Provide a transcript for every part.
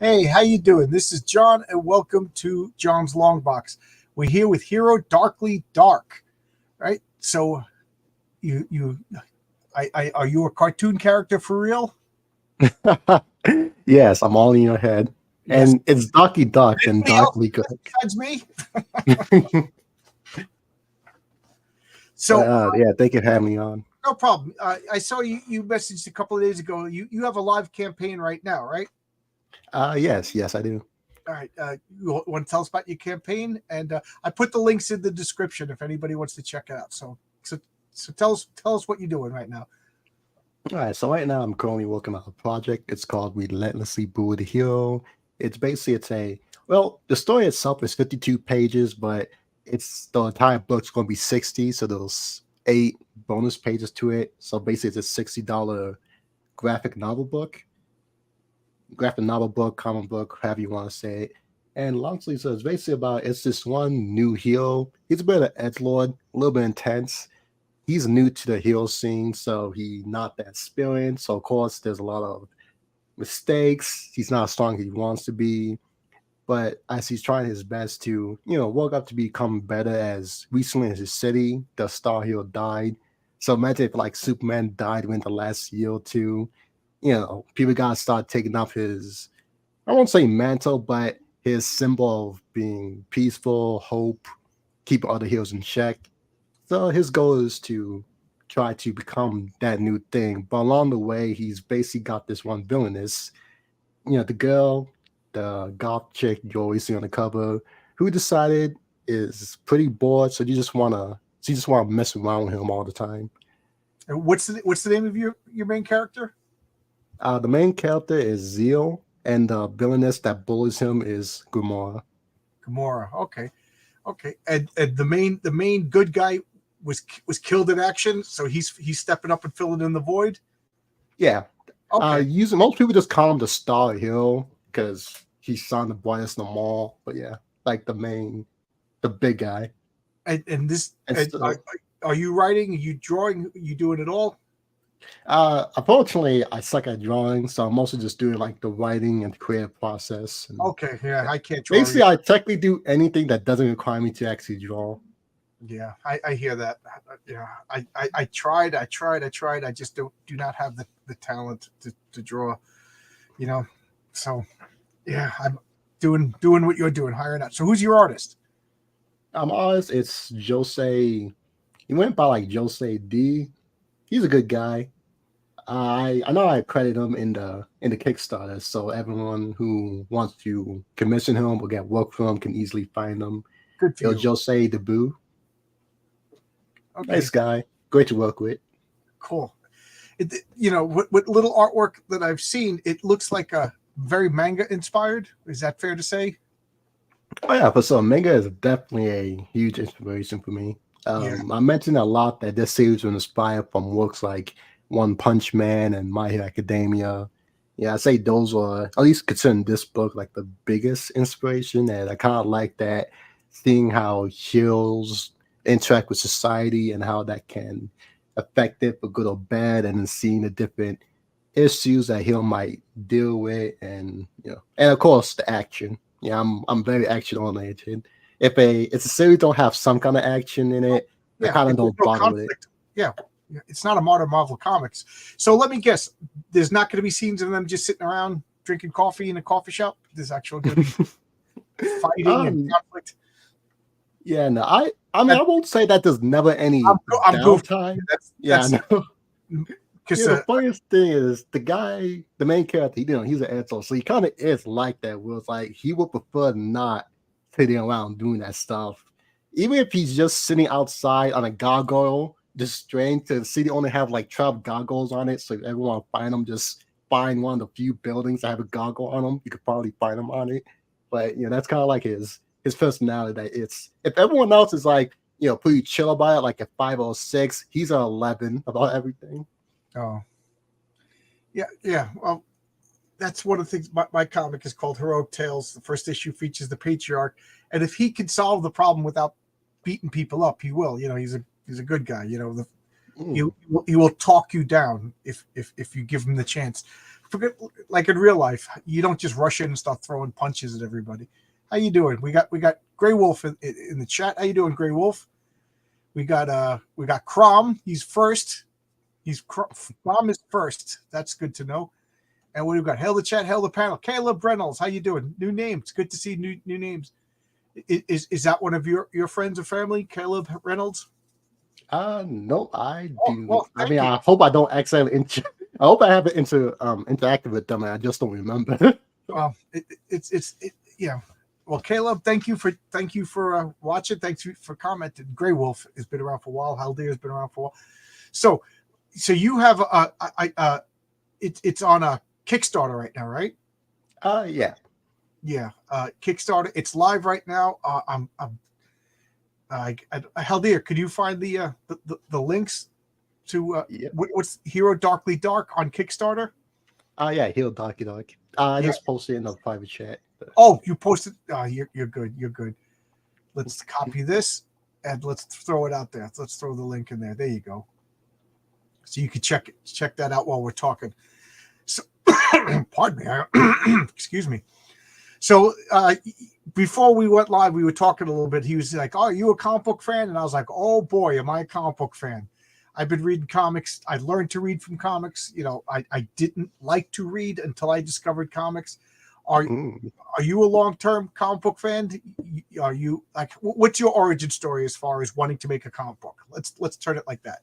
Hey, how you doing? This is John, and welcome to John's Long Box. We're here with Hero Darkly Dark, right? So, you, are you a cartoon character for real? Yes, I'm all in your head. Yes. And it's Darky Duck and Anybody else Darkly Good. besides me? So, Yeah, they can have me on. no problem. I saw you messaged a couple of days ago. You have a live campaign right now, right? Yes, I do. All right. You want to tell us about your campaign? And I put the links in the description if anybody wants to check it out. So tell us what you're doing right now. All right, so right now I'm currently working on a project. It's called Relentlessly Boo the Hero. The story itself is 52 pages, but it's the entire book's going to be 60, so there's 8 bonus pages to it. So basically, it's a $60 graphic novel book. Graphic novel book, comic book, however you want to say it. And long sleeve, so it's basically about it's this one new hero. He's a bit of an edgelord, a little bit intense. He's new to the hero scene, so he's not that experienced. So of course, there's a lot of mistakes. He's not as strong as he wants to be. But as he's trying his best to, work up to become better, as recently as his city, the star hero died. So imagine if like Superman died within the last year or two, people gotta start taking up his, I won't say mantle, but his symbol of being peaceful, hope, keep other heroes in check. So his goal is to try to become that new thing. But along the way, he's basically got this one villainess, the girl, the goth chick you always see on the cover, who decided is pretty bored, so she just wanna mess around with him all the time. And what's the name of your main character? The main character is Zeal, and the villainess that bullies him is Gamora. Gamora. Okay. And the main good guy was killed in action, so he's stepping up and filling in the void. Yeah. Okay. Using most people just call him the Star Hero because he's sound the brightest in the mall. But yeah, like the big guy. And this And so, are you writing? Are you drawing? Are you doing it all? unfortunately, I suck at drawing, so I'm mostly just doing like the writing and the creative process. And Okay. Yeah, I can't draw. basically, I technically do anything that doesn't require me to actually draw. Yeah, I hear that. Yeah, I tried. I just do not have the talent to draw. You know, so yeah, I'm doing what you're doing, hiring out. So who's your artist? I'm honest, it's Jose. He went by like Jose D. He's a good guy. I know I credit him in the Kickstarter, so everyone who wants to commission him or get work from him can easily find him. Good for Yo, you. Jose Debu, Okay, nice guy, great to work with. cool. What little artwork that I've seen, it looks like a very manga inspired. Is that fair to say? Oh yeah, for some, manga is definitely a huge inspiration for me. Yeah. I mentioned a lot that this series was inspired from works like One Punch Man and My Hero Academia. Yeah, I say those are at least considering this book like the biggest inspiration, and I kind of like that seeing how heroes interact with society and how that can affect it for good or bad, and then seeing the different issues that he might deal with, and and of course the action. Yeah, I'm very action oriented. If a series don't have some kind of action in it, I Yeah, kind if of there's don't no bother with it. conflict. Yeah, it's not a modern Marvel comics. So let me guess, there's not going to be scenes of them just sitting around drinking coffee in a coffee shop. There's actually going to be fighting and um, conflict. yeah, no, I mean That, I won't say that there's never any I'm goofy. downtime. Yeah, That's no. because The funniest thing is the guy, the main character, he's an asshole. So he kind of is like that, where it's like he would prefer not sitting around doing that stuff. Even if he's just sitting outside on a gargoyle, just strange to the city only have like 12 gargoyles on it. So if everyone find them, just find one of the few buildings that have a gargoyle on them. You could probably find them on it. But that's kind of like his personality. That it's if everyone else is like, pretty chill about it, like a 506, he's an 11 about everything. oh yeah. Well, that's one of the things. My comic is called Heroic Tales. The first issue features the patriarch, and if he can solve the problem without beating people up, he will. He's a good guy. He Mm. he will talk you down if you give him the chance. forget, like in real life, you don't just rush in and start throwing punches at everybody. How you doing? We got Grey Wolf in the chat. How you doing, Grey Wolf? We got Crom. He's first. Crom is first. That's good to know. And we've got hail the chat, hail the panel. Caleb Reynolds, how you doing? New name. It's good to see new names. Is that one of your friends or family, Caleb Reynolds? No, I Oh, do. well, I thank mean, you. I hope I don't accidentally. I hope I haven't interacted with them, and I just don't remember. Yeah. Well, Caleb, thank you for watching. Thanks for commenting. Grey Wolf has been around for a while. Haldir has been around for a while. So you have it's on a Kickstarter right now, right? Yeah. Yeah. Kickstarter. It's live right now. Haldir, could you find the links to Yeah. what's Hero Darkly Dark on Kickstarter? Yeah, Heal Donkey Dog. I Yeah. just posted in the private chat. Oh, you posted. You're good. You're good. Let's copy this and let's throw it out there. Let's throw the link in there. There you go. So you can check that out while we're talking. So, pardon me. Excuse me. So before we went live, we were talking a little bit. He was like, "Oh, are you a comic book fan?" And I was like, "Oh boy, am I a comic book fan." I've been reading comics. I learned to read from comics. You know, I didn't like to read until I discovered comics. Are you a long-term comic book fan? Are you like, what's your origin story as far as wanting to make a comic book? Let's turn it like that.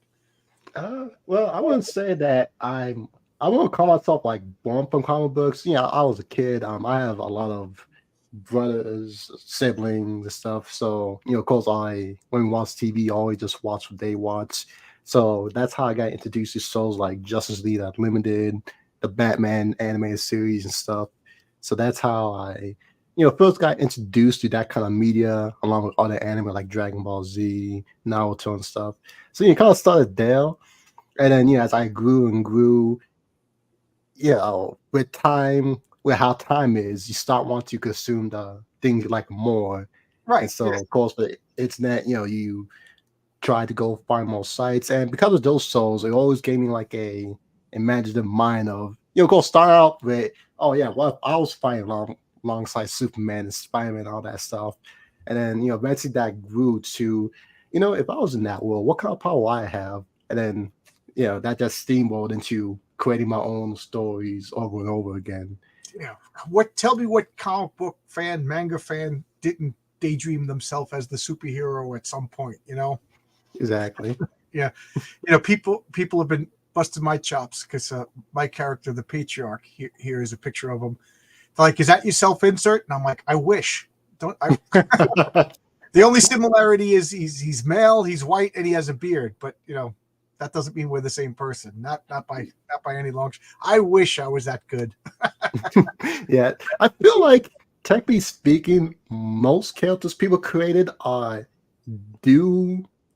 Well, I wouldn't say that I wouldn't call myself like born from comic books. Yeah, I was a kid. I have a lot of brothers, siblings, and stuff. So of course, when we watch TV, I always just watch what they watch. So that's how I got introduced to shows like Justice League Unlimited, the Batman animated series and stuff. So that's how I, first got introduced to that kind of media along with other anime like Dragon Ball Z, Naruto and stuff. So you kind of started there. And then, as I grew and grew, with time, with how time is, you start wanting to consume the things you like more. Right. And so, of course, with the internet, you try to go find more sites. And because of those shows, it always gave me like a imaginative mind of, go start out with, oh, yeah, well, I was fighting alongside Superman and Spider-Man and all that stuff. And then, eventually that grew to, if I was in that world, what kind of power I have? And then, that just steamrolled into creating my own stories over and over again. Yeah. Tell me what comic book fan, manga fan didn't daydream themselves as the superhero at some point, Exactly. Yeah. People have been busting my chops because my character, the patriarch, here is a picture of him. They're like, is that your self-insert? And I'm like, I wish. The only similarity is he's male, he's white, and he has a beard. But that doesn't mean we're the same person. Not by any long. I wish I was that good. Yeah, I feel like technically speaking, most characters people created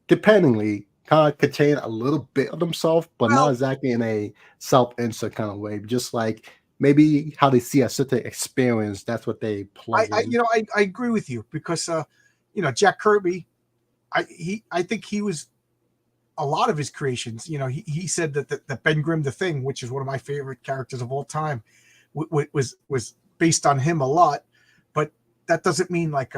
dependingly kind of contain a little bit of themselves, but not exactly in a self-insert kind of way. Just like maybe how they see a certain experience, that's what they play. I agree with you because Jack Kirby, I think he was a lot of his creations. He said that Ben Grimm the Thing, which is one of my favorite characters of all time, was based on him a lot, but that doesn't mean like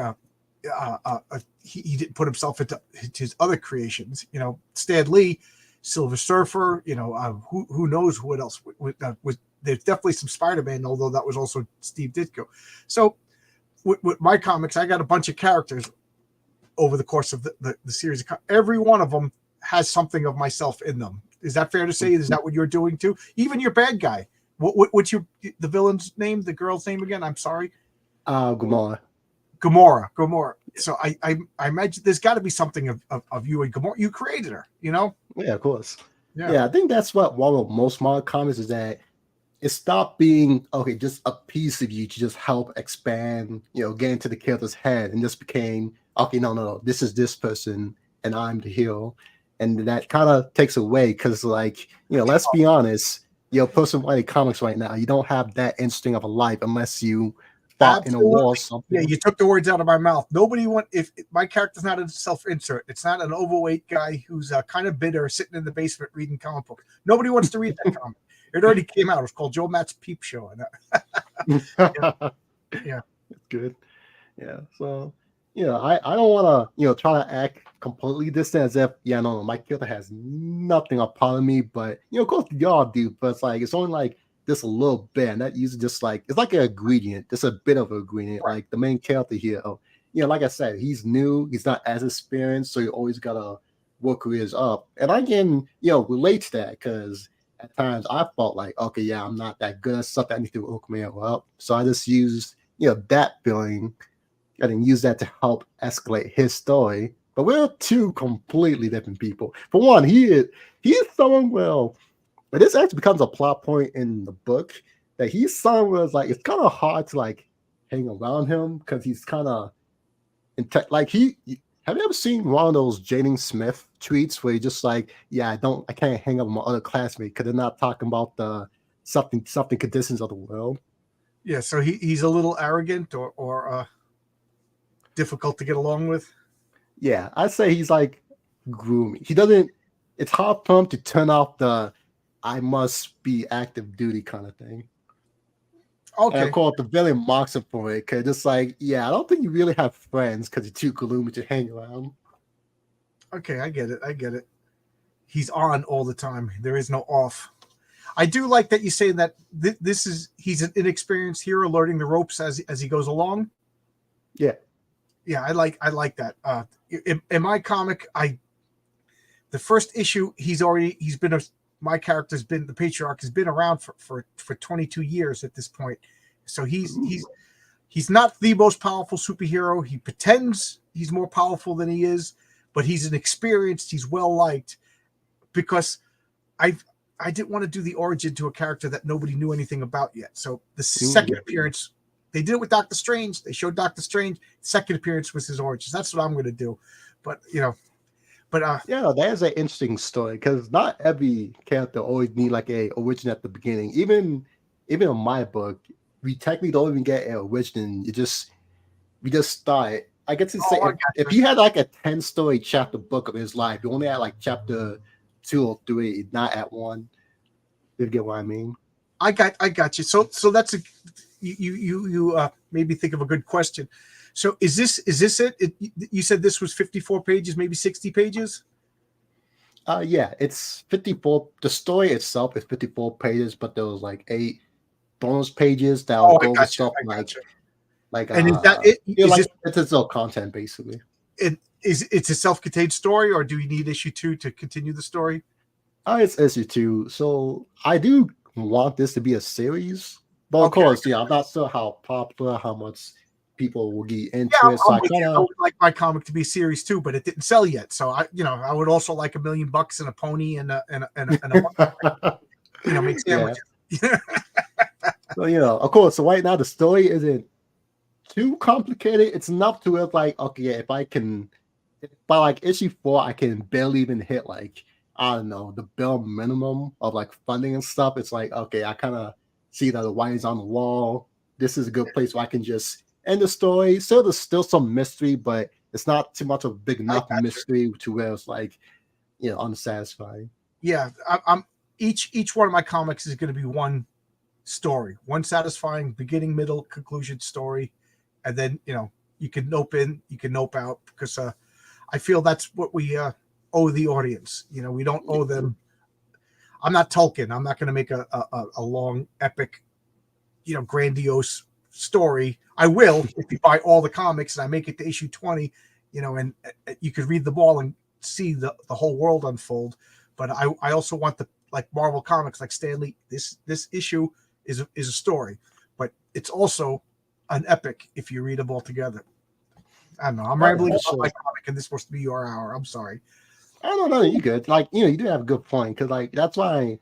he didn't put himself into his other creations. Stan Lee, Silver Surfer. Who knows what else was. There's definitely some Spider-Man, although that was also Steve Ditko. So with my comics, I got a bunch of characters over the course of the series. Every one of them has something of myself in them. Is that fair to say? Is that what you're doing too? Even your bad guy. What's the villain's name? The girl's name again? I'm sorry. Gamora. So I imagine there's got to be something of you and Gamora. You created her, Yeah, of course. Yeah. Yeah, I think that's what one of most modern comics is, that it stopped being just a piece of you to just help expand, get into the character's head, and just became no, this is this person and I'm the hero. And that kind of takes away because, let's be honest, person writing comics right now, you don't have that instinct of a life unless you fought in a war or something. Yeah, you took the words out of my mouth. Nobody if my character's not a self-insert. It's not an overweight guy who's kind of bitter sitting in the basement reading comic books. Nobody wants to read that comic. It already came out. It was called Joe Matt's Peep Show. And yeah. It's good. Yeah. So, I don't want to, try to act completely distant as if, no, my character has nothing upon me, but, of course y'all do, but it's like, it's only like just a little bit. And that usually just like, it's like an ingredient, just a bit of an ingredient. Like the main character here, like I said, he's new, he's not as experienced, so you always got to work his up. And I can, relate to that because at times I felt like, okay, yeah, I'm not that good at something, I need to work me up. So I just used, that feeling and then use that to help escalate his story. But we're two completely different people. For one, he is someone, but this actually becomes a plot point in the book that he's someone where it's like it's kind of hard to like hang around him because he's kind of like have you ever seen one of those Jaden Smith tweets where you're just like, yeah, I can't hang up with my other classmates because they're not talking about the something conditions of the world. Yeah, so he's a little arrogant or difficult to get along with. Yeah, I'd say he's like gloomy. He doesn't. It's hard for him to turn off the "I must be active duty" kind of thing. Okay. And of course, the villain mocks him for it because it's like, yeah, I don't think you really have friends because you're too gloomy to hang around. Okay, I get it. He's on all the time. There is no off. I do like that you say that he's an inexperienced hero learning the ropes as he goes along. Yeah. Yeah, I like that. In my comic, the first issue, my character's been, the patriarch has been around for 22 years at this point. So he's not the most powerful superhero. He pretends he's more powerful than he is, but he's he's well liked because I didn't want to do the origin to a character that nobody knew anything about yet. So the second appearance, they did it with Doctor Strange. They showed Doctor Strange. Second appearance was his origins. That's what I'm going to do. But yeah, that is an interesting story because not every character always need like a origin at the beginning. Even in my book, we technically don't even get an origin. We just start. I get to say if he had like a 10-story chapter book of his life, you only had like chapter 2 or 3, not at 1. You get what I mean? I got you. So that's you made me think of a good question. So is this it? You said this was 54 pages, maybe 60 pages? Yeah, it's 54. The story itself is 54 pages, but there was like 8 bonus pages that will go over stuff like and is that it? It's all content basically. It's a self-contained story, or do we need issue 2 to continue the story? It's issue 2. So I do want this to be a series, but of course, I'm not sure how popular, how much people will get into it. So I would like my comic to be series 2, but it didn't sell yet. So I would also like $1 million and a pony and a make sandwiches. Yeah. So of course. So right now the story isn't too complicated. It's enough to it like, okay, if by like issue 4, I can barely even hit like, I don't know, the bare minimum of like funding and stuff. It's like, okay, I kind of see that the writing's on the wall. This is a good place where I can just end the story. So there's still some mystery, but it's not too much of a big enough mystery to where it's like, unsatisfying. Yeah, I'm each one of my comics is going to be one story, one satisfying beginning, middle, conclusion story, and then you can nope in, you can nope out, because I feel that's what we owe the audience. We don't owe them. I'm not Tolkien. I'm not going to make a long, epic, grandiose story. I will if you buy all the comics and I make it to issue 20, and you could read them all and see the whole world unfold. But I also want like Marvel Comics, like Stan Lee, this issue is a story, but it's also an epic if you read them all together. I don't know. I'm rambling about my comic, and this is supposed to be your hour. I'm sorry. I don't know. You good. Like, you do have a good point. Cause like, that's why,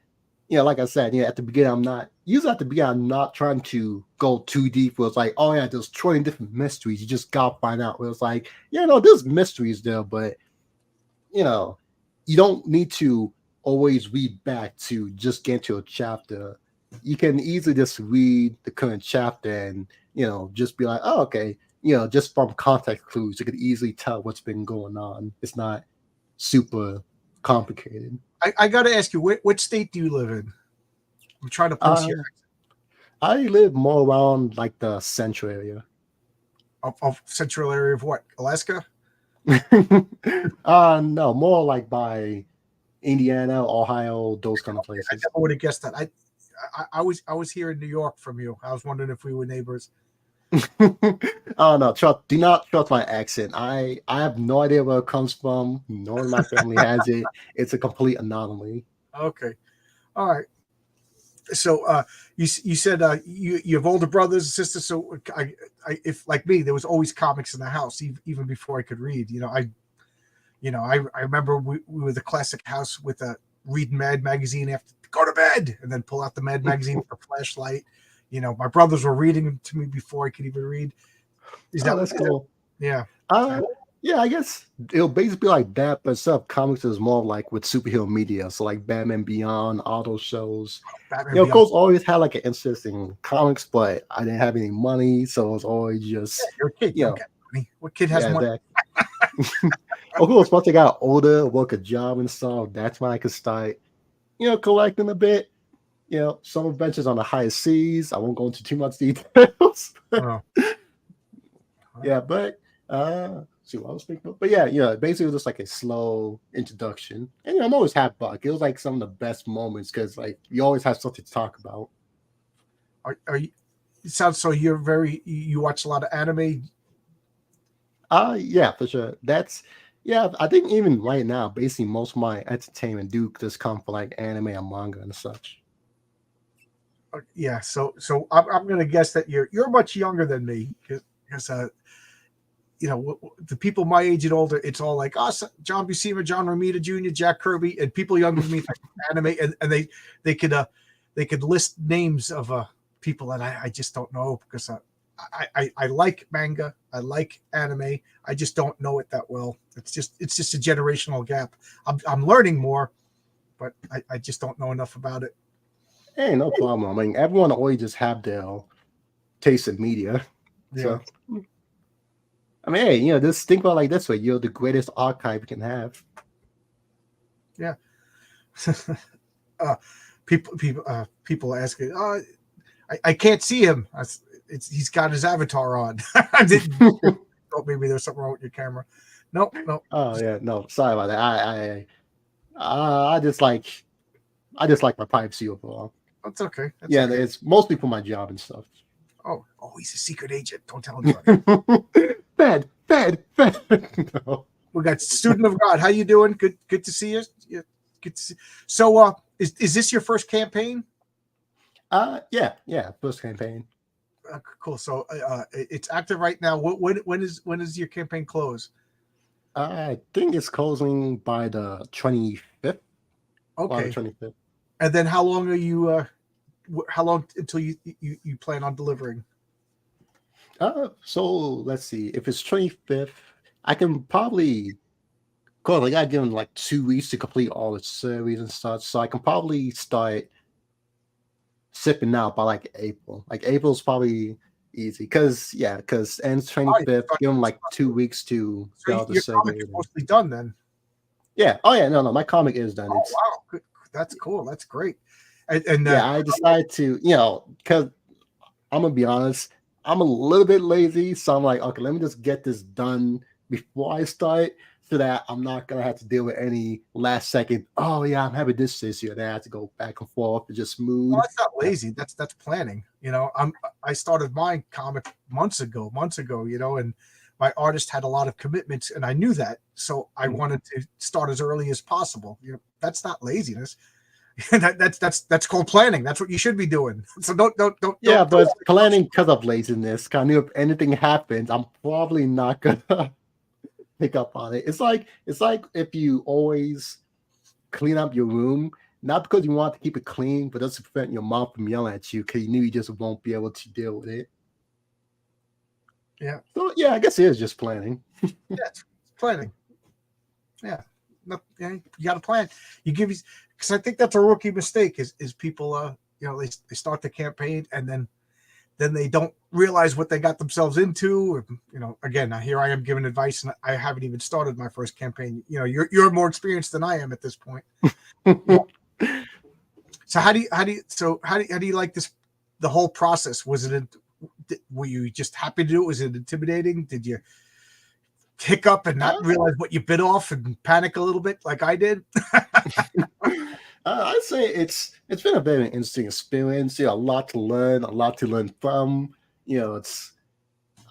like I said, at the beginning, I'm not trying to go too deep where it's like, oh yeah, there's 20 different mysteries. You just gotta find out where it's like, there's mysteries there, but you don't need to always read back to just get to a chapter. You can easily just read the current chapter and, just be like, oh, okay. Just from context clues, you could easily tell what's been going on. It's not super complicated. I got to ask you, what state do you live in? I'm trying to place Uh, your I live more around like the central area. of central area of what? Alaska? No, more like by Indiana, Ohio, those kind of I places. never would have guessed that. I was here in New York from you. I was wondering if we were neighbors. Oh no, do not trust my accent. I have no idea where it comes from. No one in my family has it. It's a complete anomaly. Okay. All right. So you said you have older brothers and sisters. So if like me, there was always comics in the house even before I could read. I remember we were the classic house with a reading Mad magazine after go to bed and then pull out the Mad magazine with a flashlight. My brothers were reading them to me before I could even read. Is Oh, that that's cool. yeah? Uh, yeah, I guess it'll basically be like that, but instead of comics is more like with superhero media. So like Batman Beyond, all those shows. Batman Of Beyond. course, always had like an interest in comics, but I didn't have any money, so it was always just You're a kid. You don't get money. What kid has yeah, money? exactly. Of course, once I got older, work a job and stuff, that's when I could start, collecting a bit. Some adventures on the higher seas. I won't go into too much details. Oh. Yeah, but see what I was thinking. But yeah, basically it was just like a slow introduction. And I'm always happy about it. It was like some of the best moments because like you always have something to talk about. Are you? It sounds so. You watch a lot of anime. Yeah, for sure. I think even right now, basically most of my entertainment do just come from like anime and manga and such. Yeah. So I'm gonna guess that you're much younger than me because the people my age and older, it's all like us, John Buscema, John Romita Jr., Jack Kirby, and people younger than me think anime, and they could list names of people that I just don't know because I like manga, I like anime, I just don't know it that well. It's just a generational gap. I'm learning more, but I just don't know enough about it. Hey, no problem. I mean, everyone always just have their taste in media. Yeah. So I mean, hey, just think about it like this way. You're the greatest archive you can have. Yeah. People asking, I can't see him. He's got his avatar on. I didn't. Oh, maybe there's something wrong with your camera. No. Oh yeah, no, sorry about that. I just like my privacy overall. That's okay. Yeah, Okay. it's mostly for my job and stuff. Oh, he's a secret agent. Don't tell him. Bad. No. We got student of God. How you doing? Good to see you. Yeah, good to see. So, is this your first campaign? Yeah, first campaign. Cool. So, it's active right now. When is your campaign close? I think it's closing by the 25th. Okay. The 25th. And then how long are you? How long until you plan on delivering? So let's see. If it's 25th, I can probably. Cause I got given like 2 weeks to complete all the series and such, so I can probably start sipping out by like April. Like April's probably easy because ends 25th. Give them like 2 weeks to So get out the your comic series. is mostly done then. Yeah. Oh yeah. No. My comic is done. Oh wow, good. That's cool. That's great. And I decided to, because I'm gonna be honest, I'm a little bit lazy, so I'm like, okay, let me just get this done before I start, so that I'm not gonna have to deal with any last second. Oh yeah, I'm having this issue, and I have to go back and forth and just move. Well, that's not lazy. That's planning. I started my comic months ago. And my artist had a lot of commitments, and I knew that, so I wanted to start as early as possible. That's not laziness. That's called planning. That's what you should be doing. So don't. Yeah, but it's planning because of laziness. Kind of, if anything happens, I'm probably not gonna pick up on it. It's like if you always clean up your room, not because you want to keep it clean, but just to prevent your mom from yelling at you because you knew you just won't be able to deal with it. Yeah. So yeah, I guess it is just planning. Yeah, it's planning. Yeah. You got to plan. You give because I think that's a rookie mistake is people they start the campaign and then they don't realize what they got themselves into. Or, again, here I am giving advice and I haven't even started my first campaign. You're more experienced than I am at this point. So how do you like this? The whole process, was it? Were you just happy to do it? Was it intimidating? Did you hiccup and not realize what you bit off and panic a little bit like I did? I'd say it's been a very interesting experience. A lot to learn, a lot to learn from. It's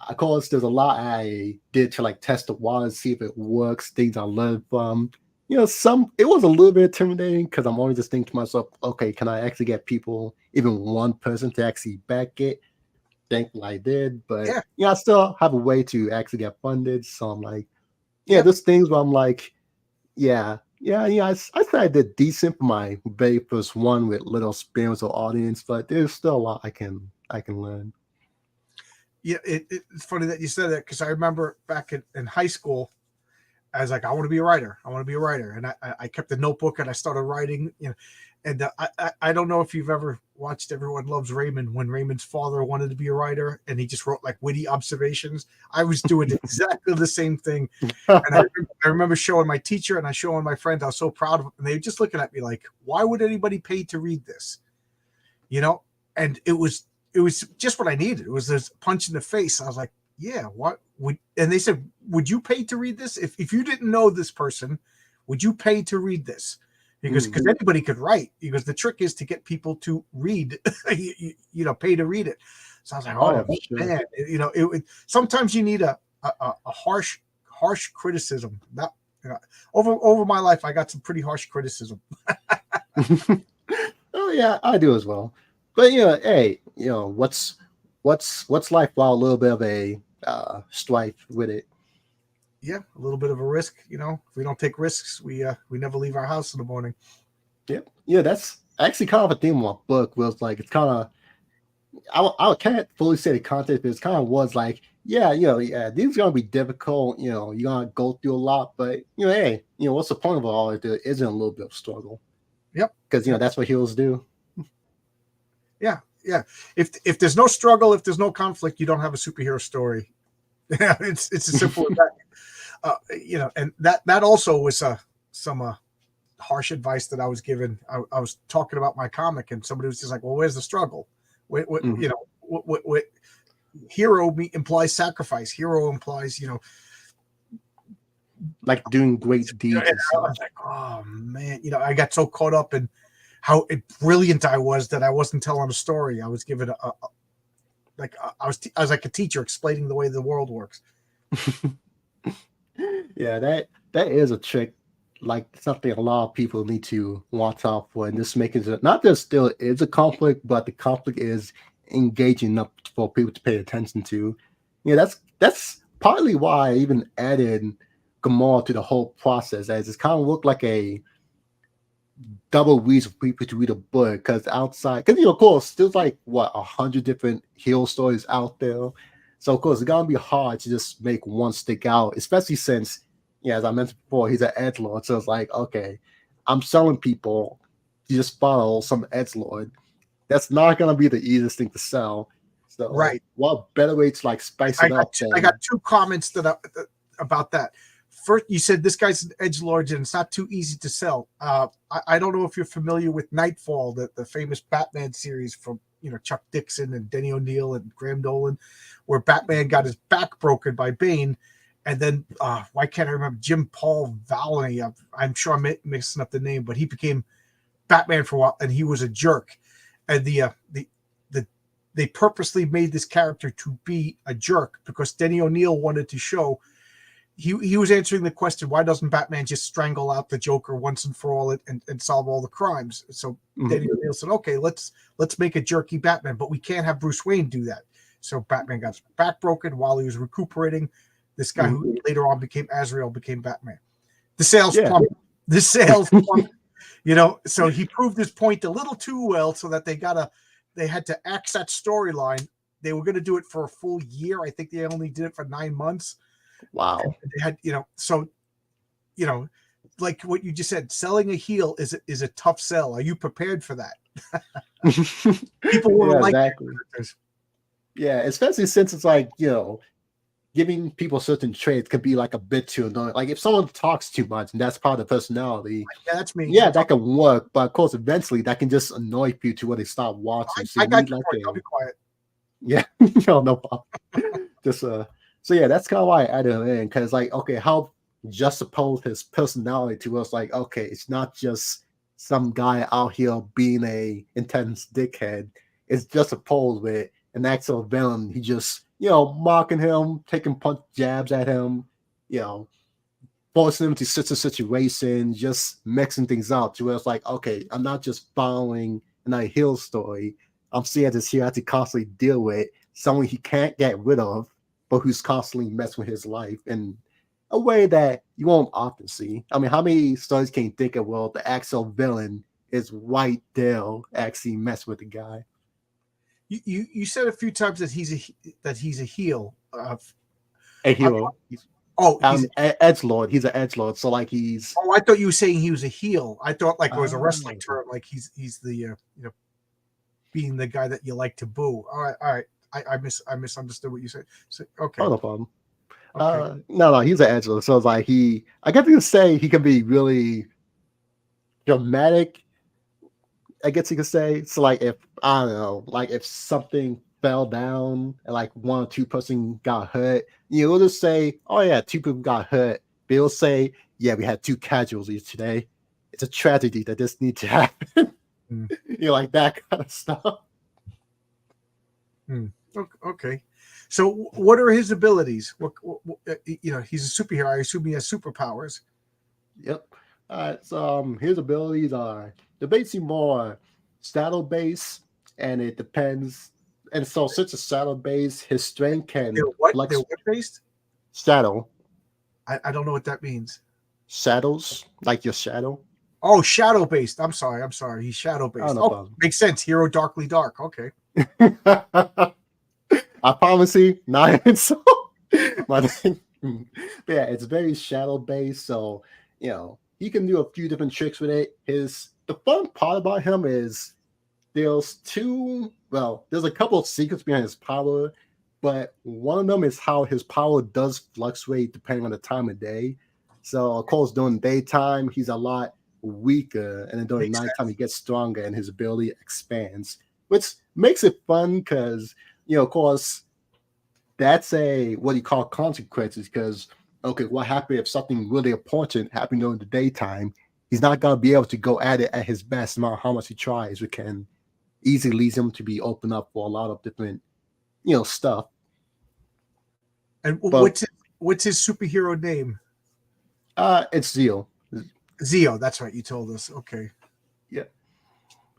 of course there's a lot I did to like test the water, see if it works. Things I learned from. Some it was a little bit intimidating because I'm always just thinking to myself, okay, can I actually get people, even one person, to actually back it? Thankfully I did, but Yeah. I still have a way to actually get funded. So I'm like, Yep. there's things where I'm like, I say I did decent for my very first one with little experience or audience, but there's still a lot I can learn. Yeah, it's funny that you said that because I remember back in high school, I was like, I want to be a writer. I want to be a writer, and I kept a notebook and I started writing. And I don't know if you've ever watched Everyone Loves Raymond when Raymond's father wanted to be a writer and he just wrote like witty observations. I was doing exactly the same thing, and I remember showing my teacher and I showing my friends. I was so proud of them, and they were just looking at me like, why would anybody pay to read this? You know, and it was just what I needed. It was this punch in the face. I was like, yeah, what would, and they said, would you pay to read this? If you didn't know this person, would you pay to read this? Because anybody could write. Because the trick is to get people to read, pay to read it. So I was like, oh Sure. man, sometimes you need a harsh criticism. Not over my life, I got some pretty harsh criticism. Oh yeah, I do as well. But hey, what's life without a little bit of a strife with it? Yeah, a little bit of a risk. If we don't take risks, we never leave our house in the morning. Yep. Yeah, that's actually kind of a theme of my book. Was like it's kind of I can't fully say the content, but it's kind of was like these are gonna be difficult. You're gonna go through a lot, but hey, what's the point of it all if there isn't a little bit of struggle? Yep. Because that's what heroes do. Yeah. If there's no struggle, if there's no conflict, you don't have a superhero story. It's as simple as that. And that also was some harsh advice that I was given. I was talking about my comic, and somebody was just like, "Well, where's the struggle? What hero implies sacrifice. Hero implies like doing great deeds." I was like, oh man, I got so caught up in how brilliant I was that I wasn't telling a story. I was given I was like a teacher explaining the way the world works. Yeah, that is a trick, like something a lot of people need to watch out for, and this making it not just still is a conflict, but the conflict is engaging enough for people to pay attention to. That's partly why I even added Gamora to the whole process, as it's kind of looked like a double reason for people to read a book. Because outside, because of course, there's like 100 different hero stories out there. So of course, it's gonna be hard to just make one stick out, especially since, as I mentioned before, he's an edgelord. So it's like, okay, I'm selling people to just follow some edgelord. That's not gonna be the easiest thing to sell. So Right. what better way to like spice it up? I got two comments about that. First, you said this guy's an edgelord and it's not too easy to sell. I don't know if you're familiar with Nightfall, the famous Batman series from Chuck Dixon and Denny O'Neil and Graham Dolan, where Batman got his back broken by Bane, and then why can't I remember Jim Paul Valony? I'm sure I'm mixing up the name, but he became Batman for a while, and he was a jerk, and they purposely made this character to be a jerk because Denny O'Neil wanted to show. He was answering the question, why doesn't Batman just strangle out the Joker once and for all and solve all the crimes? So Denny O'Neil said, okay, let's make a jerky Batman, but we can't have Bruce Wayne do that. So Batman got his back broken while he was recuperating. This guy who later on became Azrael became Batman. The sales plummeted. So he proved his point a little too well so that they had to axe that storyline. They were going to do it for a full year. I think they only did it for 9 months. Wow. They had, like what you just said, selling a heel is a tough sell. Are you prepared for that? People want to like exactly. Yeah, especially since it's like, giving people certain traits can be like a bit too annoying. Like if someone talks too much and that's part of the personality, Yeah, that's me. yeah, that can work. But of course, eventually that can just annoy people to where they stop watching. So I you got need your like point. a I'll be quiet. yeah, no problem. Just so yeah, that's kind of why I added him in because like okay, how juxtapose his personality to us like okay, it's not just some guy out here being a intense dickhead. It's juxtaposed with an actual villain. He just mocking him, taking punch jabs at him, you know, forcing him to such a situation, just mixing things up to where it's like okay, I'm not just following a hill story. I'm seeing this here I have to constantly deal with someone he can't get rid of, but who's constantly messing with his life in a way that you won't often see. I mean, how many stories can you think of? Well, the actual villain is right there actually mess with the guy. You said a few times that he's a heel. A I, hero. he's. Edge Lord. He's an Edge Lord. So like he's Oh, I thought you were saying he was a heel. I thought like it was a wrestling oh, term, like he's the being the guy that you like to boo. All right. I misunderstood what you said. So, okay, no problem. okay. No, he's an Edge Lord. So it's like I guess you could say he can be really dramatic. I guess you could say. So like if I don't know, like if something fell down and like one or two person got hurt, you'll just say, "Oh yeah, two people got hurt." They'll say, "Yeah, we had two casualties today. It's a tragedy that this needs to happen." Mm. Like that kind of stuff. Okay. So, what are his abilities? He's a superhero. I assume he has superpowers. Yep. All right. So his abilities are they're basically more saddle based, and it depends. And so since it's saddle based, his strength They're can what? They're flex what based? saddle I don't know what that means. shadows like your shadow. Oh, shadow based. I'm sorry. He's shadow Oh, based. no Oh, problem. makes sense. Hero Darkly Dark. Okay. I promise you, not so. But yeah, it's very shadow based. So he can do a few different tricks with it. The fun part about him is there's a couple of secrets behind his power, but one of them is how his power does fluctuate depending on the time of day. So of course during daytime he's a lot weaker, and then during Makes nighttime he sense. gets stronger and his ability expands, which makes it fun because of course that's a what you call consequences because okay, what happened if something really important happened during the daytime? He's not gonna be able to go at it at his best no matter how much he tries. We can easily leads him to be open up for a lot of different, stuff. And But what's his superhero name? it's Zeal. Zeo. That's right. You told us. Okay. Yeah.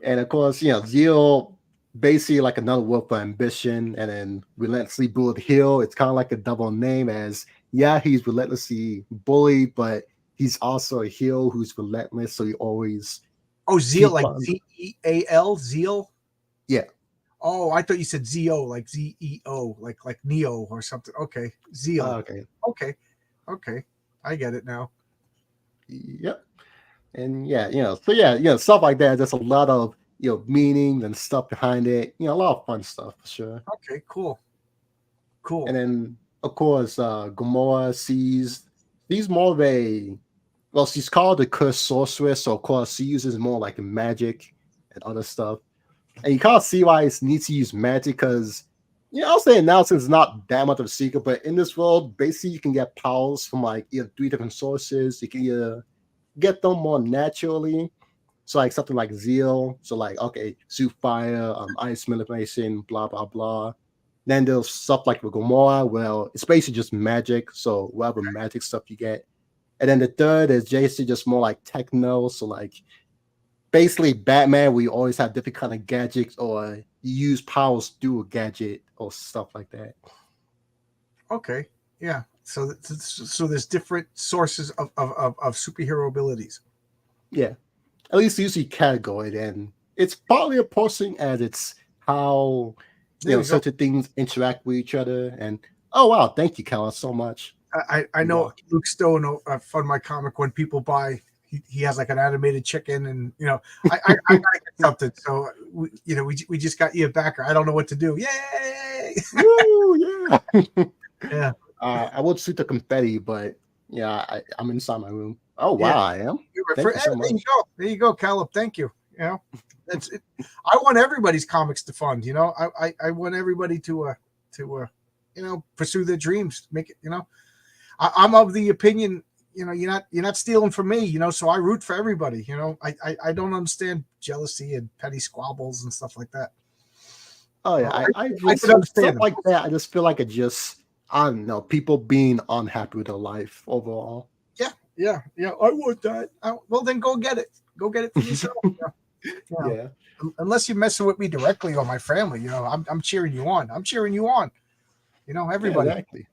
And of course, Zeal basically like another word for ambition, and then relentlessly bullied hill. It's kind of like a double name as yeah, he's relentlessly bullied, but he's also a heel who's relentless, so he always Oh, Zeal, keep like on Zeal, Zeal. yeah. Oh, I thought you said Zeo, like Zeo, like Neo or something. Okay, Zeal. Okay. Okay, okay, I get it now. Yep. And yeah, so yeah, stuff like that. There's a lot of meaning and stuff behind it. A lot of fun stuff for sure. Okay, cool, And cool. then of course, Gamora sees more of a she's called the cursed sorceress, so of course she uses more like magic and other stuff. And you can't see why it needs to use magic because I'll say now since it's not that much of a secret, but in this world, basically you can get powers from like either three different sources. You can either get them more naturally. So like something like Zeal. So like okay, suit fire, ice manipulation, blah blah blah. Then there's stuff like with Gomorrah, well, it's basically just magic. So whatever magic stuff you get. And then the third is basically just more like techno. So like basically Batman, we always have different kind of gadgets or you use powers through a gadget or stuff like that. Okay, yeah. So there's different sources of superhero abilities. Yeah. At least usually category, and it's partly a person as it's how There we go. certain things interact with each other. And oh wow, thank you, Kellen, so much. I know Luke Stone from my comic when people buy. He has like an animated chicken, and I gotta get something. So we just got you a backer. I don't know what to do. Yay! Woo, yeah. Yeah. I would shoot the confetti, but yeah, I'm inside my room. Oh Yeah. wow, I am. Thank you so There you much. go. There you go, Caleb. Thank you. You know, that's it. I want everybody's comics to fund. You know, I want everybody to pursue their dreams. Make it. You know, I'm of the opinion. You know, you're not stealing from me. You know, so I root for everybody. You know, I don't understand jealousy and petty squabbles and stuff like that. Oh yeah, I I just could stuff understand them. like that. I just feel like it just I don't know people being unhappy with their life overall. Yeah. I want that. Well, then go get it. Go get it for yourself. You know, Yeah, unless you're messing with me directly or my family, you know, I'm cheering you on. I'm cheering you on. You know, yeah, everybody. exactly.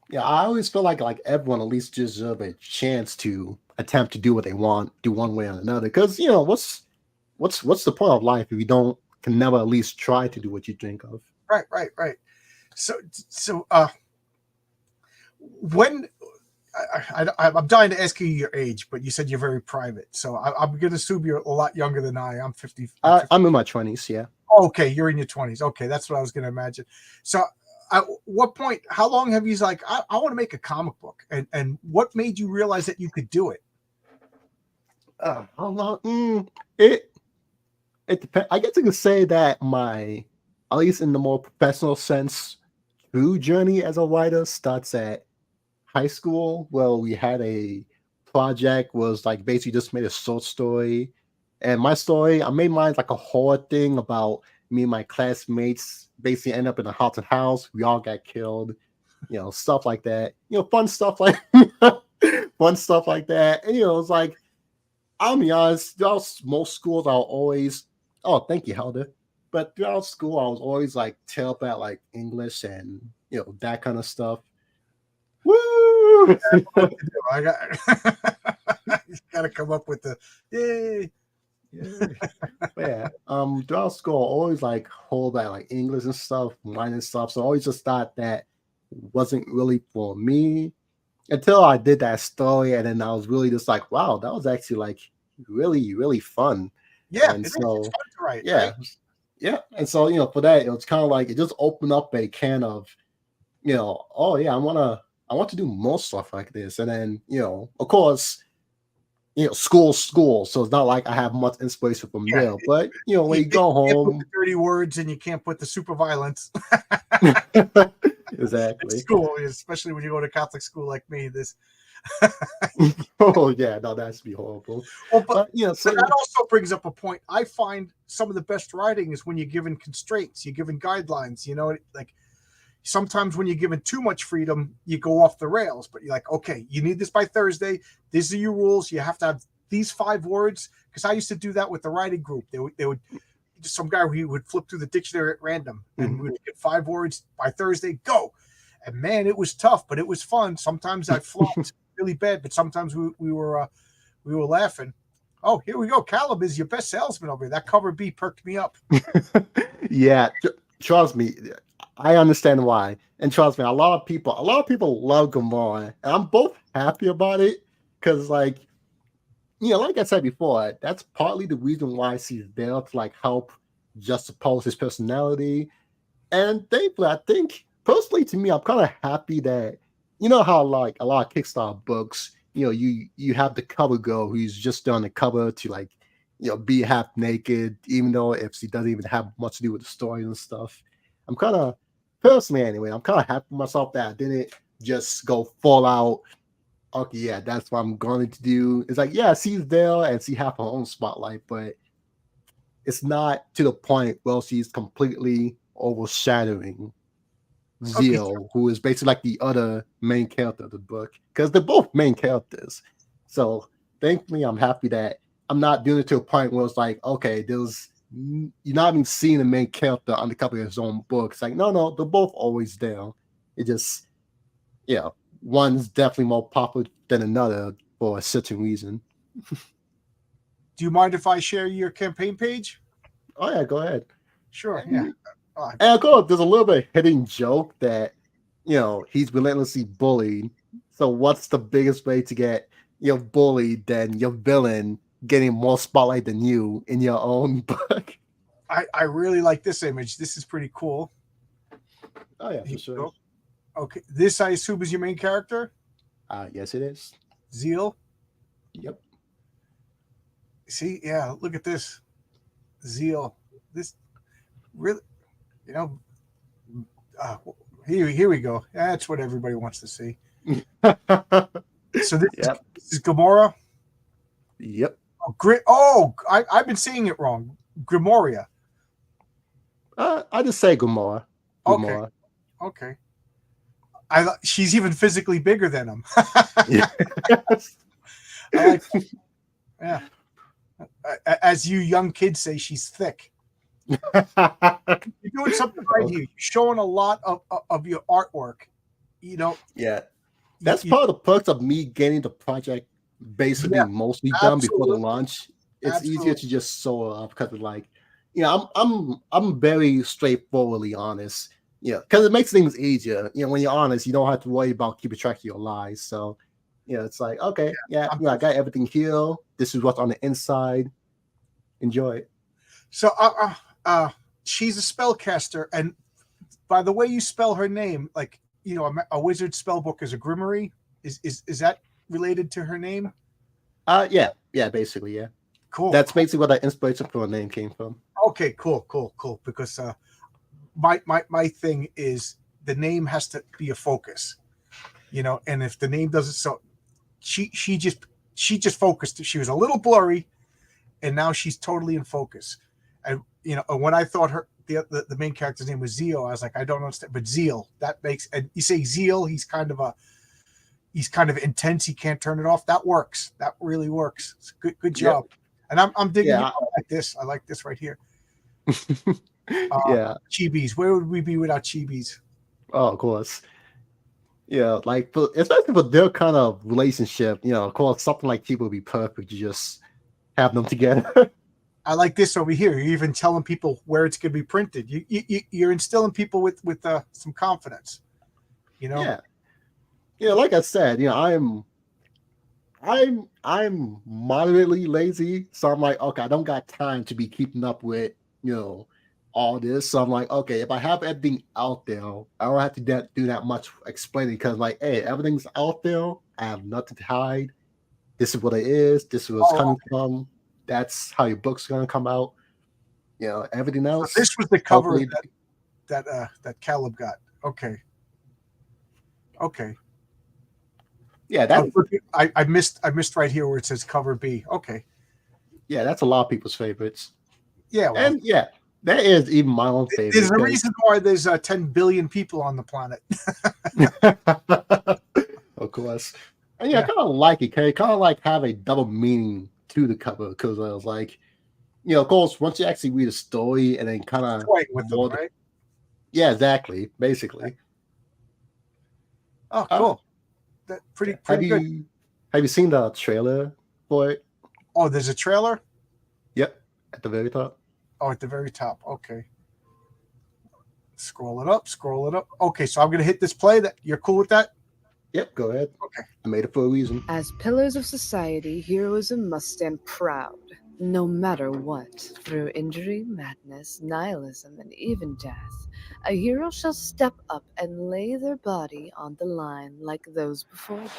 Yeah, I always feel like everyone at least deserve a chance to attempt to do what they want, do one way or another. Because what's the point of life if you don't can never at least try to do what you think of? Right. So when I'm dying to ask you your age, but you said you're very private. So I'm going to assume you're a lot younger than I. I'm 50. I'm in my 20s. Yeah. Okay, you're in your 20s. Okay, that's what I was going to imagine. So, at what point? How long have you like? I want to make a comic book, and what made you realize that you could do it? How long? It it depends. I guess you could say that my, at least in the more professional sense, true journey as a writer starts at high school. Well, we had a project was like basically just made a short story, and my story I made mine like a horror thing about me and my classmates basically end up in a haunted house. We all got killed, stuff like that. Fun stuff like fun stuff like that. And it's like I'll be honest, throughout most schools, I'll always, oh, thank you, Helder. But throughout school, I was always like terrible at like English and that kind of stuff. Woo! I got you got to come up with the yay. Yeah. But yeah, throughout school, I always like hold that like English and stuff, mine and stuff. So I always just thought that wasn't really for me until I did that story, and then I was really just like, wow, that was actually like really, really fun. Yeah, And it is. It's so, fun to write, right? yeah, yeah. And so, for that, it was kind of like it just opened up a can of, oh yeah, I want to do more stuff like this. And then, of course, school. So it's not like I have much inspiration from Yeah, there. But when you you go can't put home, the dirty words and you can't put the super violence. It's exactly. school, especially when you go to Catholic school like me. This Oh yeah, no, that's be horrible. well, But but so that also brings up a point. I find some of the best writing is when you're given constraints, you're given guidelines. You know, like sometimes when you're given too much freedom, you go off the rails. But you're like, okay, you need this by Thursday. These are your rules. You have to have these 5 words. Because I used to do that with the writing group. They would just some guy who would flip through the dictionary at random, and we would get 5 words by Thursday. Go. And man, it was tough, but it was fun. Sometimes I flopped really bad, but sometimes we were laughing. Oh, here we go. Caleb is your best salesman over here. That cover B perked me up. yeah, trust me, I understand why. And trust me, a lot of people love Gamora, and I'm both happy about it because, like, like I said before, that's partly the reason why she's there to like help juxtapose his personality. And thankfully, I think personally to me, I'm kind of happy that how like a lot of Kickstarter books, you have the cover girl who's just on the cover to like be half naked, even though if she doesn't even have much to do with the story and stuff. I'm kind of personally anyway, I'm kind of happy with myself that I didn't just go full out. Okay, yeah, that's what I'm going to do. It's like, yeah, she's there and she have her own spotlight, but it's not to the point where she's completely overshadowing Okay, Zeal, who is basically like the other main character of the book, because they're both main characters. So thankfully, I'm happy that I'm not doing it to a point where it's like, okay, you're not even seeing the main character on the cover of his own book. It's like, no, they're both always there. It just, one's definitely more popular than another for a certain reason. do you mind if I share your campaign page? Oh yeah, go ahead. Sure. Yeah. And, and of course, there's a little bit of hidden joke that he's relentlessly bullied. So what's the biggest way to get bullied than your villain getting more spotlight than you in your own book? I really like this image. This is pretty cool. Oh yeah, for sure. Okay, this I assume is your main character, Yes, it is. Zeal. Yep. See, yeah, look at this, Zeal. This really, you know, uh, here we go. That's what everybody wants to see. So Yep. this is Gamora. Yep. Oh, I've been saying it wrong. Grimoria. I just say Gamora. Okay, Gamora. okay. She's even physically bigger than him. Yes. I like that. Yeah. As you young kids say, she's thick. You're doing something right here. You're showing a lot of your artwork. You know, Yeah. That's you- part of the perks of me getting the project basically Yeah, mostly done before the absolutely. launch. It's easier Absolutely. to just sew it up because of like, I'm very straightforwardly honest. Yeah, because it makes things easier. When you're honest, you don't have to worry about keeping track of your lies. So, it's like, okay, yeah, I'm I got everything here. This is what's on the inside. Enjoy it. So, she's a spellcaster, and by the way you spell her name, like a wizard spell book is a grimoire. Is that related to her name? Yeah, basically, yeah. Cool. That's basically what the inspiration for her name came from. Okay, cool. Because my thing is the name has to be a focus, and if the name doesn't, so she just focused. She was a little blurry, and now she's totally in focus. And when I thought the main character's name was Zeal, I was like, I don't understand, but Zeal, that makes, and you say Zeal, he's kind of intense. He can't turn it off. That works. That really works. It's good job. Yep. And I'm digging. Yeah. I like this. I like this right here. Yeah. Chibis. Where would we be without Chibis? Oh, of course. Yeah, like especially for their kind of relationship, of course, something like Chibi would be perfect. You just have them together. I like this over here. You're even telling people where it's going to be printed. You're instilling people with some confidence. Yeah. Like I said, I'm moderately lazy, so I'm like, okay, I don't got time to be keeping up with all this. So I'm like, okay, if I have everything out there, I don't have to do that much explaining because, like, hey, everything's out there. I have nothing to hide. This is what it is. This is where it's coming from. That's how your book's gonna come out. Everything else. So this was the cover that Caleb got. Okay. Yeah, that I missed right here where it says cover B. Okay. Yeah, that's a lot of people's favorites. Yeah, well, and yeah, that is even my own favorite. There's a reason why there's 10 billion people on the planet. Of course. And I kind of like it. Kind of like have a double meaning to the cover because I was like, of course, once you actually read a story and then kind of with them, right? Yeah, exactly. Basically. Oh, cool. That pretty good. Have you seen the trailer for it? Oh, there's a trailer? Yep. At the very top. Oh, at the very top. Okay. Scroll it up. Okay, so I'm gonna hit this play. That you're cool with that? Yep, go ahead. Okay. I made it for a reason. As pillars of society, heroism must stand proud, no matter what. Through injury, madness, nihilism, and even death, a hero shall step up and lay their body on the line like those before them.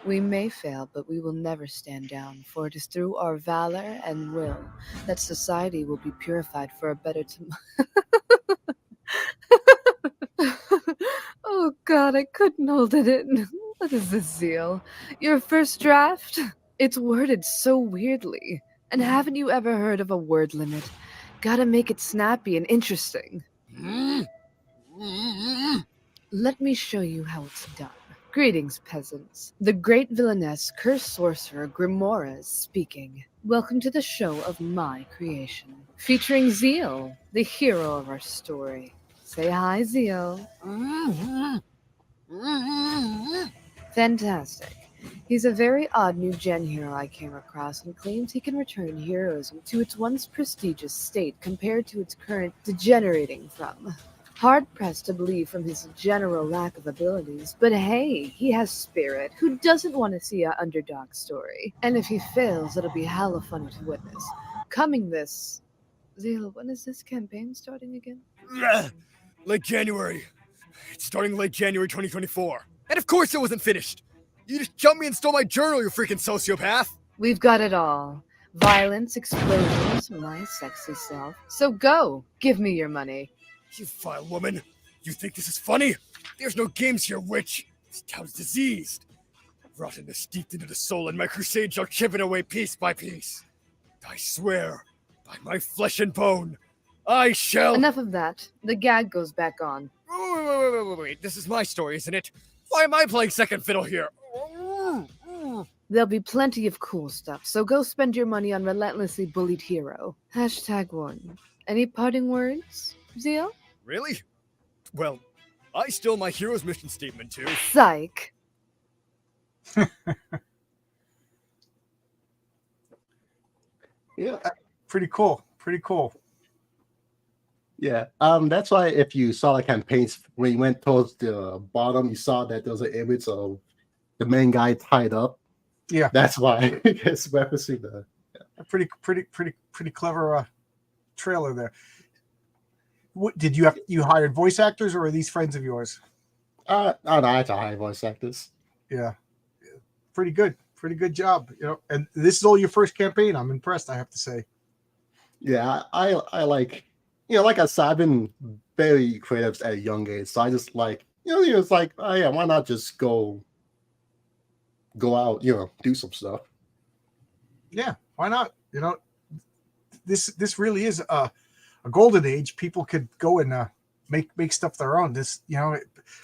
We may fail, but we will never stand down, for it is through our valor and will that society will be purified for a better tomorrow. Oh God, I couldn't hold it in. What is this, Zeal? Your first draft? It's worded so weirdly. And haven't you ever heard of a word limit? Gotta make it snappy and interesting. Let me show you how it's done. Greetings, peasants. The great villainess, cursed sorcerer Grimora is speaking. Welcome to the show of my creation. Featuring Zeal, the hero of our story. Say hi, Zeal. Fantastic. He's a very odd new gen hero I came across and claims he can return heroism to its once prestigious state compared to its current degenerating from. Hard-pressed to believe from his general lack of abilities, but hey, he has spirit. Who doesn't want to see an underdog story? And if he fails, it'll be hella funny to witness. Coming this... Zeal, when is this campaign starting again? Late January. It's starting late January 2024. And of course it wasn't finished. You just jumped me and stole my journal, you freaking sociopath. We've got it all. Violence, explosions, my sexy self. So go, give me your money. You vile woman. You think this is funny? There's no games here, witch. This town's diseased. Rottenness steeped into the soul, and my crusades are chipping away piece by piece. I swear, by my flesh and bone, I shall... Enough of that. The gag goes back on. Wait. This is my story, isn't it? Why am I playing second fiddle here? There'll be plenty of cool stuff, so go spend your money on relentlessly bullied hero. #1. Any parting words, Zio? Really? Well, I stole my hero's mission statement too. Psych. Yeah. Pretty cool. Pretty cool. Yeah. That's why if you saw the campaigns when you went towards the bottom, you saw that there was an image of the main guy tied up. Yeah. That's why it's referencing the A pretty clever trailer there. What did you hired voice actors, or are these friends of yours? I don't know, I had to hire voice actors. Yeah. Pretty good job. And this is all your first campaign. I'm impressed, I have to say. Yeah, I like, like I said, I've been very creative at a young age, so I just like, it's like, oh yeah, why not just go out, do some stuff. Yeah, why not? This really is a golden age. People could go and make stuff their own. This,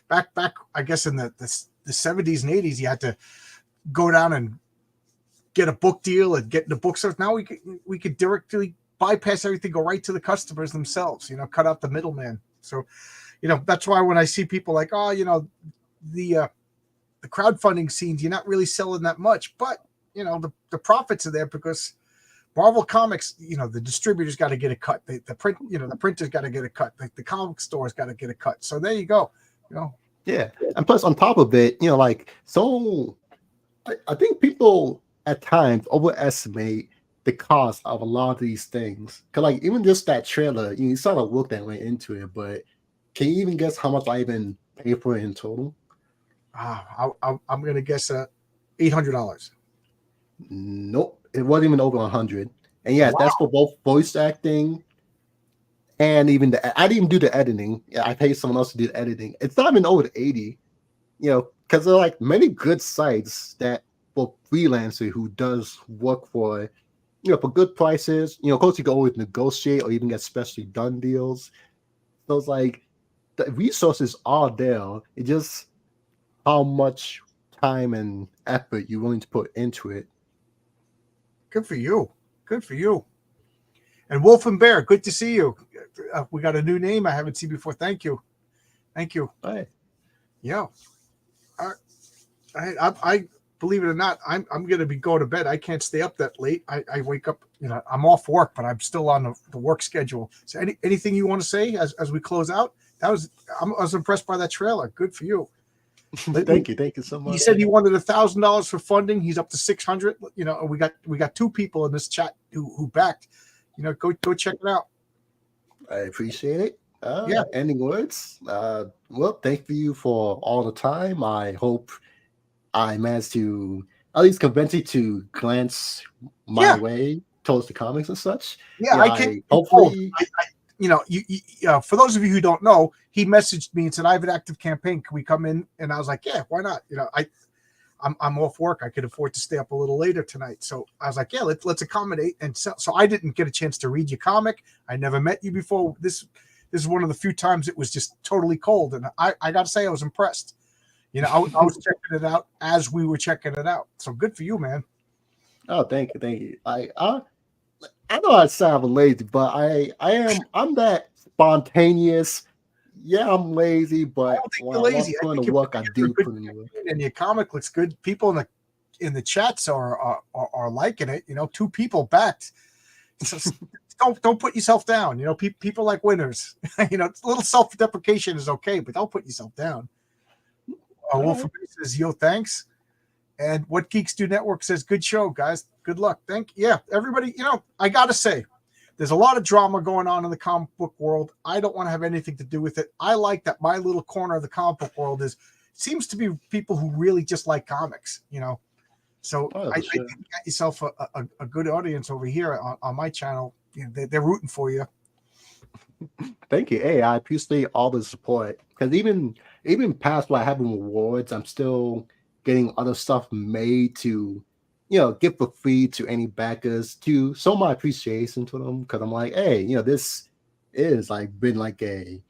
back I guess in the 70s and 80s, you had to go down and get a book deal and get in the bookstores. Now we could directly bypass everything, go right to the customers themselves, cut out the middleman. So, that's why when I see people like, the crowdfunding scenes, you're not really selling that much, but the profits are there because Marvel Comics, the distributors got to get a cut. The print, the printers got to get a cut. The comic stores got to get a cut. So there you go. Yeah, and plus on top of it, so I think people at times overestimate the cost of a lot of these things. Cause like even just that trailer, you saw the work that went into it, but can you even guess how much I even paid for it in total? I'm gonna guess $800. Nope, it wasn't even over 100. And yes, Wow. that's for both voice acting and even I didn't even do the editing. Yeah, I paid someone else to do the editing. It's not even over 80. Because there are like many good sites that for freelancer who does work for for good prices. Of course you can always negotiate or even get specially done deals. So it's like the resources are there. It just how much time and effort you're willing to put into it. Good for you. Good for you. And Wolf and Bear, good to see you. We got a new name I haven't seen before. Thank you. Thank you. Right. Yeah. I believe it or not, I'm going to be going to bed. I can't stay up that late. I wake up, I'm off work, but I'm still on the work schedule. So anything you want to say as we close out? I was impressed by that trailer. Good for you. Thank you so much. He said he wanted $1,000 for funding. He's up to 600. We got two people in this chat who backed. Go check it out. I appreciate it. Yeah. Ending words. Well, thank you for all the time. I hope I managed to at least convince you to glance my way towards the comics and such. Yeah, I can. Hopefully, for those of you who don't know, he messaged me and said, "I have an active campaign. Can we come in?" And I was like, "Yeah, why not?" I'm off work. I could afford to stay up a little later tonight, so I was like, "Yeah, let's accommodate." And so I didn't get a chance to read your comic. I never met you before. This is one of the few times it was just totally cold, and I got to say I was impressed. I was checking it out as we were checking it out. So good for you, man. Oh, thank you. I know I sound lazy, but I'm that spontaneous. Yeah, I'm lazy, but when I'm lazy. doing the work, I do put in the work. And your comic looks good. People in the chats are liking it. 2 people backed. So don't put yourself down. People like winners. A little self-deprecation is okay, but don't put yourself down. Wolf says, "Yo, thanks." And What Geeks Do Network says, "Good show, guys. Good luck." Everybody. I gotta say, There's a lot of drama going on in the comic book world. I don't want to have anything to do with it. I like that my little corner of the comic book world seems to be people who really just like comics, you know. So I think you got yourself a good audience over here on my channel. You know, they're rooting for you. Thank you. Hey, I appreciate all the support, because even past what having rewards, I'm still getting other stuff made to, you know, give for free to any backers, to show my appreciation to them, because I'm like, hey, you know, this is like been like a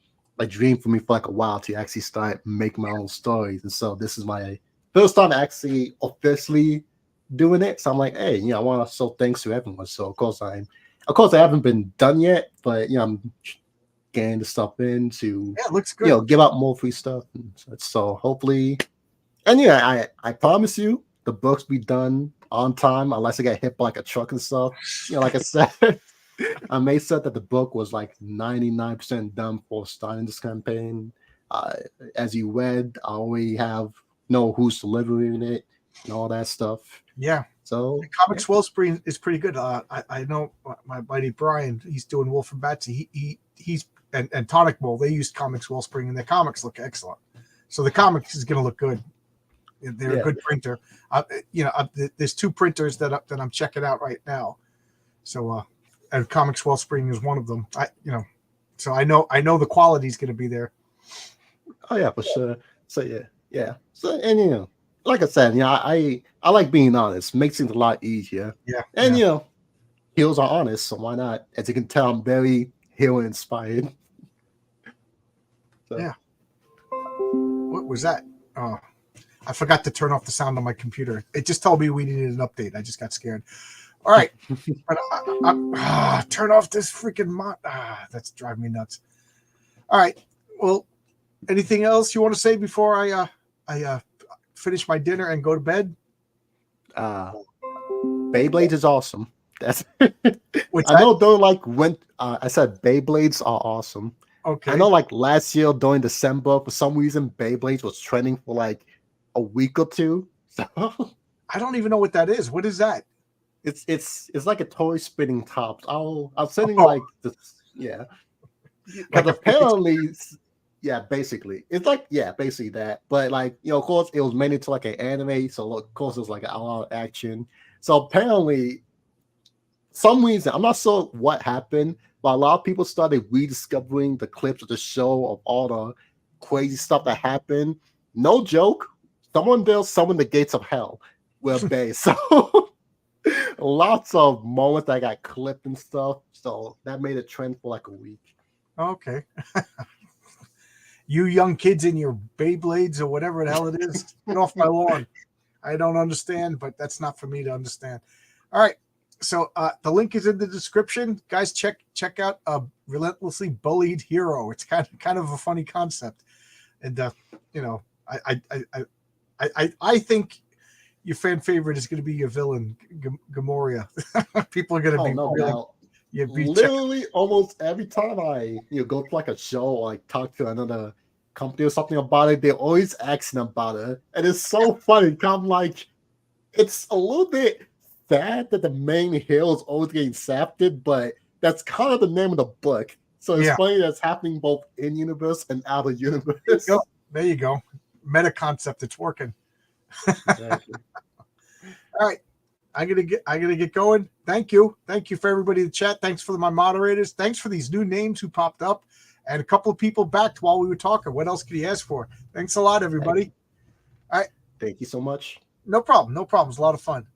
dream for me for like a while to actually start making my own stories. And so this is my first time actually officially doing it. So I'm like, hey, you know, I want to show thanks to everyone. So of course I haven't been done yet, but you know, I'm getting the stuff in to, Yeah, it looks good. you know, give out more free stuff. And so hopefully, and yeah, I promise you the books be done on time, unless I get hit by like a truck and stuff. You know, like I said, I may said that the book was like 99% done for starting this campaign. As you read, I already know who's delivering it and all that stuff. Yeah. So Comics Wellspring is pretty good. I know my buddy Brian, he's doing Wolf and Batsy. He's and Tonic Bowl, they used Comics Wellspring and their comics look excellent. So the comics is going to look good. They're a good printer. You know, there's 2 printers that I'm checking out right now. So and Comics Wellspring is one of them. So I know the quality is going to be there. Oh yeah, for sure. So yeah. So, and you know, like I said, you know, I like being honest. Makes things a lot easier. Yeah. And you know, heroes are honest, so why not? As you can tell, I'm very hero inspired. So. Yeah. What was that? Oh, I forgot to turn off the sound on my computer. It just told me we needed an update. I just got scared. All right. But turn off this freaking that's driving me nuts. All right. Well, anything else you want to say before I finish my dinner and go to bed? Beyblades is awesome. That's What's I that? know though, like when I said Beyblades are awesome. Okay. I know like last year during December, for some reason, Beyblades was trending for like a week or two. So I don't even know what that is. What is that? it's like a toy spinning tops. I'll send you Oh. like this, yeah. Like Because apparently, yeah, basically, it's like basically that. But like, you know, of course, it was made into like an anime, so of course it was like a lot of action. So apparently, some reason I'm not sure what happened, but a lot of people started rediscovering the clips of the show of all the crazy stuff that happened. No joke, someone there summoned the gates of hell with Bay. So lots of moments that got clipped and stuff. So that made a trend for like a week. Okay. You young kids in your Beyblades or whatever the hell it is, get off my lawn. I don't understand, but that's not for me to understand. All right. So the link is in the description. Guys, check out Relentlessly Bullied Hero. It's kind of a funny concept. And you know, I think your fan favorite is going to be your villain, Gamoria. People are going to be really, literally almost every time I go to like a show or like talk to another company or something about it, they're always asking about it, and it's so funny. I'm like, it's a little bit sad that the main hero is always getting safted, but that's kind of the name of the book. So it's funny that's happening both in universe and out of universe. There you go. Meta concept. It's working. Exactly. All right. I'm gonna get going. Thank you for everybody in the chat. Thanks for my moderators. Thanks for these new names who popped up, and a couple of people backed while we were talking. What else could you ask for? Thanks a lot, everybody. All right. Thank you so much. No problem. It's a lot of fun.